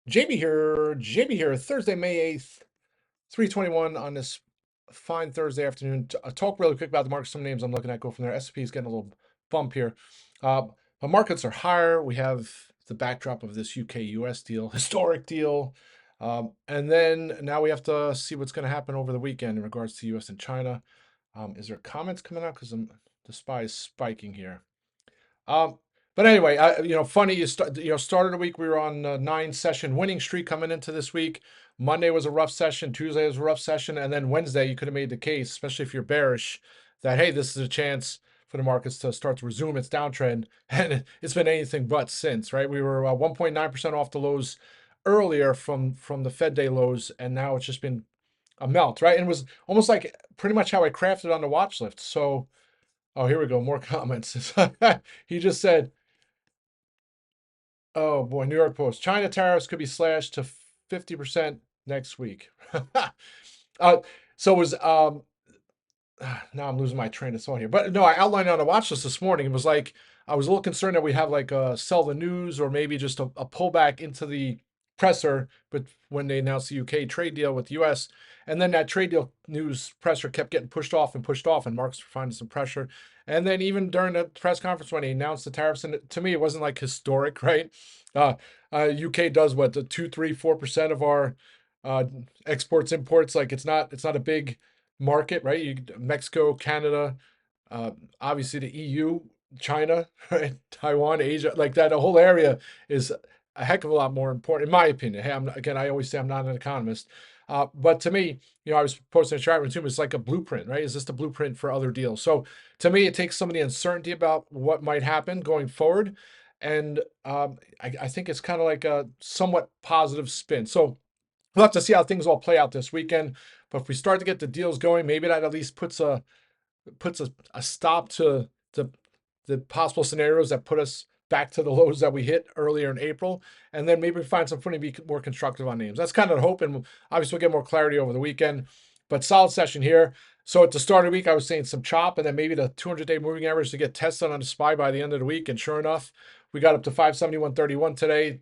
JB here, Thursday, May 8th, 3:21 on this fine Thursday afternoon. Talk really quick about the market. Some names I'm looking at go from there. S&P is getting a little bump here. Uh, but markets are higher. We have the backdrop of this UK US deal, historic deal. And then now we have to see what's going to happen over the weekend in regards to US and China. Is there comments coming out? Because the SPY is spiking here. Um, but anyway, funny. Started a week. We were on a 9 session winning streak coming into this week. Monday was a rough session. Tuesday was a rough session, and then Wednesday you could have made the case, especially if you're bearish, that hey, this is a chance for the markets to start to resume its downtrend, and it's been anything but since. Right, we were 1.9% off the lows earlier from the Fed day lows, and now it's just been a melt. Right, and it was almost like pretty much how I crafted on the watch list. So. Oh, here we go. More comments. He just said, "Oh boy, New York Post. China tariffs could be slashed to 50% next week." uh, so it was now I'm losing my train of thought here. But no, I outlined it on a watch list this morning. It was like I was a little concerned that we have like a sell the news or maybe just a pullback into the presser, but when they announced the UK trade deal with the US, and then that trade deal news presser kept getting pushed off, and markets were finding some pressure. And then even during the press conference when he announced the tariffs, and to me it wasn't like historic, right? Uh, UK does what, the 2, 3, 4% of our uh, exports imports. Like it's not a big market, right? Mexico, Canada, uh, obviously the EU, China, right? Taiwan, Asia, like that. The whole area is a heck of a lot more important, in my opinion. Hey, again, I always say I'm not an economist, but to me, I was posting a chart room too. It's like a blueprint, right? Is this the blueprint for other deals? So to me, it takes some of the uncertainty about what might happen going forward, and I think it's kind of like a somewhat positive spin. So we'll have to see how things all play out this weekend. But if we start to get the deals going, maybe that at least puts a stop to the possible scenarios that put us back to the lows that we hit earlier in April. And then maybe we find some footing to be more constructive on names. That's kind of the hope. And obviously we'll get more clarity over the weekend. But solid session here. So at the start of the week, I was saying some chop, and then maybe the 200-day moving average to get tested on the SPY by the end of the week. And sure enough, we got up to 571.31 today.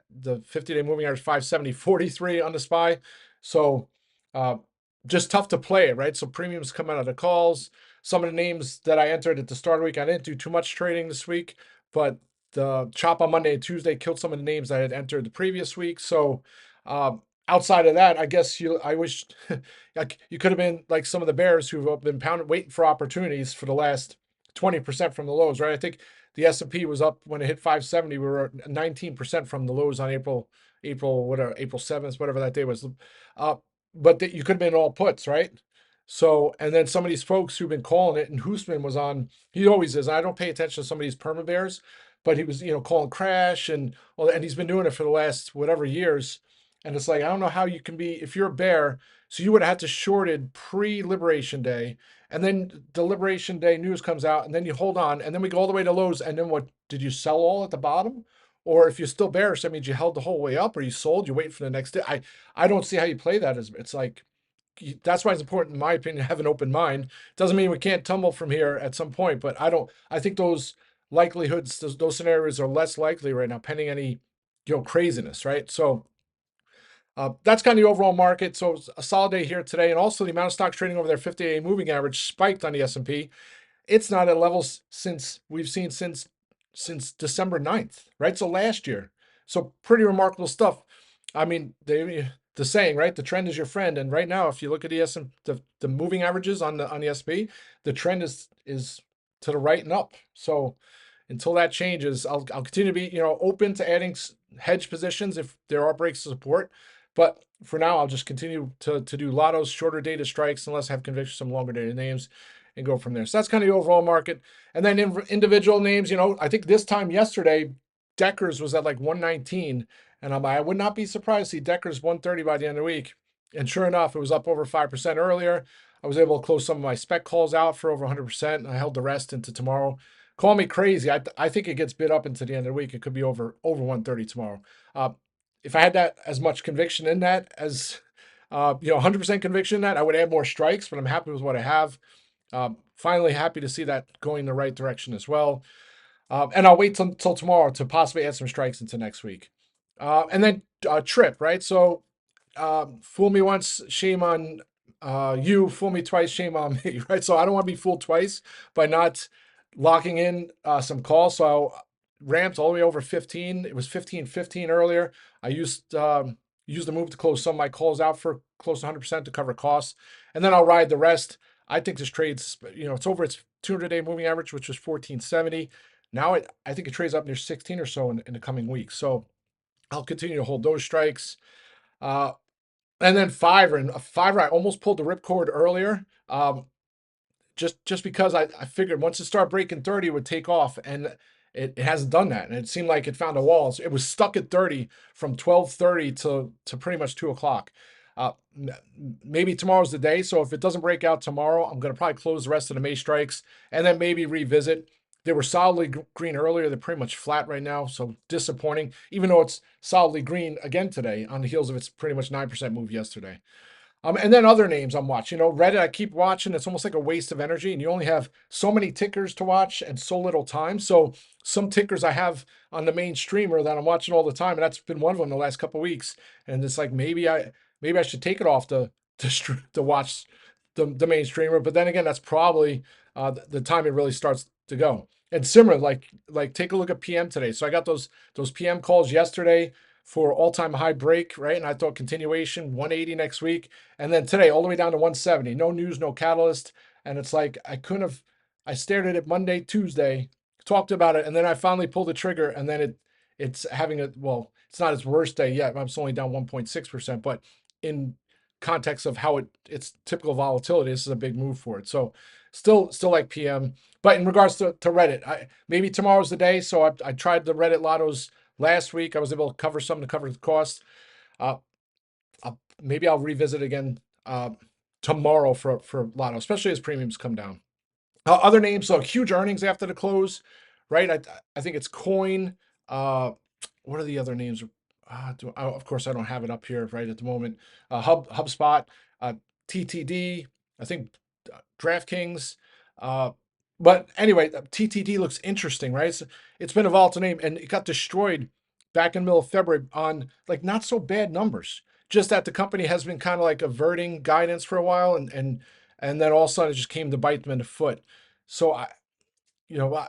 The 50-day moving average 570.43 on the SPY. So uh, just tough to play it, right? So premiums come out of the calls. Some of the names that I entered at the start of the week, I didn't do too much trading this week, but the chop on Monday and Tuesday killed some of the names I had entered the previous week. So outside of that, I guess I wish like you could have been like some of the bears who've been waiting for opportunities for the last 20% from the lows, right? I think the S&P was up when it hit 570. We were 19% from the lows on April 7th, whatever that day was. Uh, but you could have been all puts, right? So, and then some of these folks who've been calling it, and Hoosman was on, he always is. I don't pay attention to some of these perma bears, but he was, calling crash and he's been doing it for the last whatever years. And it's like, I don't know how you can be, if you're a bear, so you would have had to shorted pre-liberation day, and then the liberation day news comes out, and then you hold on, and then we go all the way to lows, and then what, did you sell all at the bottom? Or if you're still bearish, that means you held the whole way up, or you sold, you wait for the next day. I don't see how you play that. It's like, that's why it's important, in my opinion, to have an open mind. Doesn't mean we can't tumble from here at some point, but I think those likelihoods, those scenarios are less likely right now, pending any, craziness, right? So that's kind of the overall market. So it's a solid day here today, and also the amount of stocks trading over their 50-day moving average spiked on the S&P. It's not at levels we've seen since December 9th, right? So last year. So pretty remarkable stuff. I mean, the saying, right? The trend is your friend. And right now, if you look at the moving averages on the S&P, the trend is to the right and up. So until that changes, I'll continue to be open to adding hedge positions if there are breaks of support. But for now, I'll just continue to do lottos, shorter dated strikes, unless I have conviction some longer dated names, and go from there. So that's kind of the overall market. And then individual names, I think this time yesterday, Deckers was at like 119, and I would not be surprised to see Deckers 130 by the end of the week. And sure enough, it was up over 5% earlier. I was able to close some of my spec calls out for over 100%. I held the rest into tomorrow. Call me crazy. I think it gets bid up into the end of the week. It could be over 130 tomorrow. If I had that as much conviction in that as 100% conviction in that, I would add more strikes. But I'm happy with what I have. Finally, happy to see that going in the right direction as well. And I'll wait till tomorrow to possibly add some strikes into next week. And then trip, right? So fool me once, shame on you. Fool me twice, shame on me, right? So I don't want to be fooled twice by not locking in some calls. So I ramped all the way over 15. It was 15.15 earlier. I used the move to close some of my calls out for close to 100% to cover costs, and then I'll ride the rest. I think this trades, it's over its 200-day moving average, which was 1470. Now I think it trades up near 16 or so in the coming weeks. So I'll continue to hold those strikes. Uh, and then Fiverr, I almost pulled the ripcord earlier. Just because I figured once it started breaking 30, it would take off, and it hasn't done that. And it seemed like it found a wall. So it was stuck at 30 from 12:30 to pretty much 2 o'clock. Maybe tomorrow's the day. So if it doesn't break out tomorrow, I'm going to probably close the rest of the May strikes and then maybe revisit. They were solidly green earlier. They're pretty much flat right now. So disappointing, even though it's solidly green again today on the heels of its pretty much 9% move yesterday. And then other names I'm watching. Reddit, I keep watching. It's almost like a waste of energy, and you only have so many tickers to watch and so little time. So some tickers I have on the main streamer that I'm watching all the time, and that's been one of them the last couple of weeks. And it's like maybe I should take it off to watch the main streamer. But then again, that's probably the time it really starts to go. And similar, like take a look at PM today. So I got those PM calls yesterday for all-time high break, right? And I thought continuation 180 next week. And then today, all the way down to 170. No news, no catalyst. And it's like I stared at it Monday, Tuesday, talked about it, and then I finally pulled the trigger, and then it's having it's not its worst day yet. I'm only down 1.6%, but in context of how it's typical volatility, this is a big move for it. So still like PM. But in regards to Reddit, maybe tomorrow's the day. So I tried the Reddit lottos last week. I was able to cover some to cover the cost. Maybe I'll revisit again tomorrow for lotto, especially as premiums come down. Other names, so huge earnings after the close, right? I think it's Coin. What are the other names? Of course, I don't have it up here right at the moment. HubSpot, TTD, I think DraftKings. But anyway, TTD looks interesting, right? It's been a volatile name, and it got destroyed back in the middle of February on like not so bad numbers. Just that the company has been kind of like averting guidance for a while, and then all of a sudden it just came to bite them in the foot. So I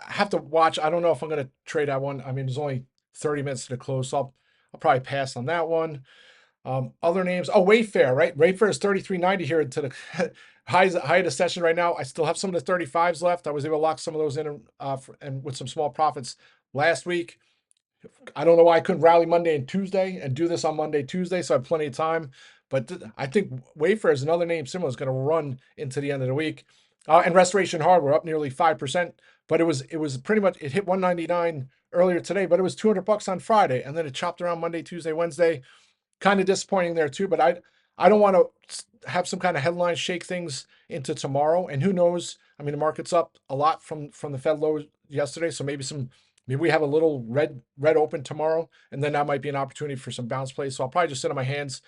have to watch. I don't know if I'm going to trade that one. I mean, there's only 30 minutes to the close, so I'll probably pass on that one. Other names. Oh, Wayfair, right? Wayfair is 33.90 here to the high of the session right now. I still have some of the 35s left. I was able to lock some of those in and with some small profits last week. I don't know why I couldn't rally Monday and Tuesday and do this on Monday, Tuesday, so I have plenty of time. But I think Wayfair is another name similar is going to run into the end of the week. And Restoration Hardware up nearly 5%, but it was pretty much, it hit 199 earlier today, but it was $200 on Friday, and then it chopped around Monday, Tuesday, Wednesday. Kind of disappointing there too, but I don't want to have some kind of headline shake things into tomorrow. And who knows? I mean, the market's up a lot from the Fed low yesterday, so maybe we have a little red open tomorrow, and then that might be an opportunity for some bounce plays. So I'll probably just sit on my hands.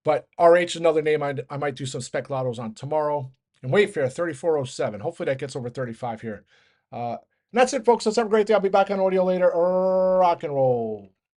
But RH is another name I might do some spec lottos on tomorrow. And Wayfair 3407. Hopefully that gets over 35 here. And that's it, folks. Let's have a great day. I'll be back on audio later. Rock and roll.